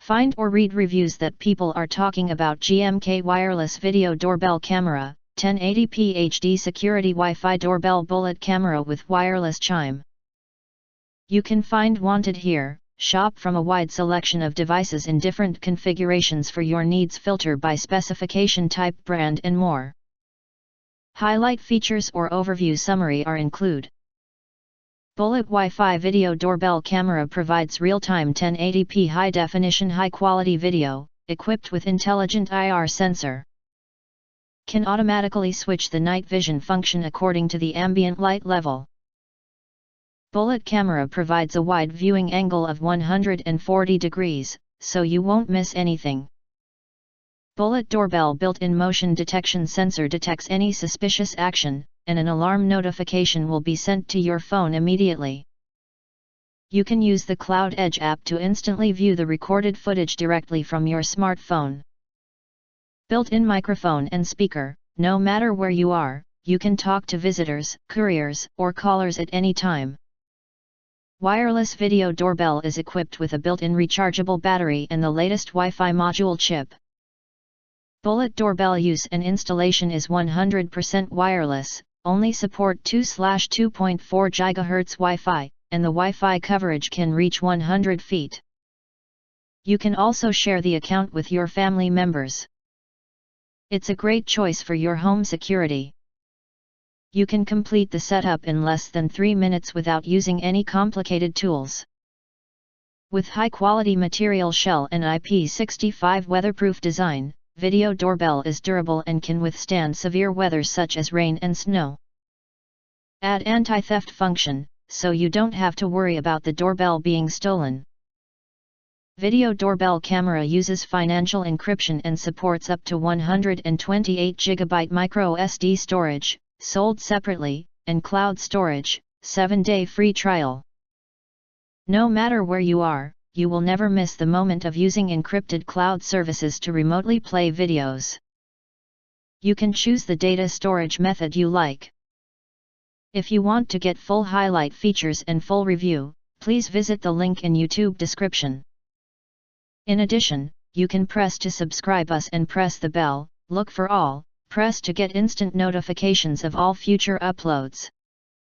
Find or read reviews that people are talking about GMK wireless video doorbell camera, 1080p HD security Wi-Fi doorbell bullet camera with wireless chime. You can find wanted here. Shop from a wide selection of devices in different configurations for your needs, filter by specification, type, brand and more. Highlight features or overview summary are include. Bullet Wi-Fi video doorbell camera provides real-time 1080p high-definition high-quality video, equipped with intelligent IR sensor. Can automatically switch the night vision function according to the ambient light level. Bullet camera provides a wide viewing angle of 140 degrees, so you won't miss anything. Bullet doorbell built-in motion detection sensor detects any suspicious action, and an alarm notification will be sent to your phone immediately. You can use the Cloud Edge app to instantly view the recorded footage directly from your smartphone. Built-in microphone and speaker, no matter where you are, you can talk to visitors, couriers, or callers at any time. Wireless video doorbell is equipped with a built-in rechargeable battery and the latest Wi-Fi module chip. Bullet doorbell use and installation is 100% wireless, only support 2/2.4 GHz Wi-Fi, and the Wi-Fi coverage can reach 100 feet. You can also share the account with your family members. It's a great choice for your home security. You can complete the setup in less than 3 minutes without using any complicated tools. With high-quality material shell and IP65 weatherproof design, video doorbell is durable and can withstand severe weather such as rain and snow. Add anti-theft function, so you don't have to worry about the doorbell being stolen. Video doorbell camera uses financial encryption and supports up to 128 GB micro SD storage, sold separately, and cloud storage, 7-day free trial. No matter where you are, you will never miss the moment of using encrypted cloud services to remotely play videos. You can choose the data storage method you like. If you want to get full highlight features and full review, please visit the link in YouTube description. In addition, you can press to subscribe us and press the bell, look for all, press to get instant notifications of all future uploads.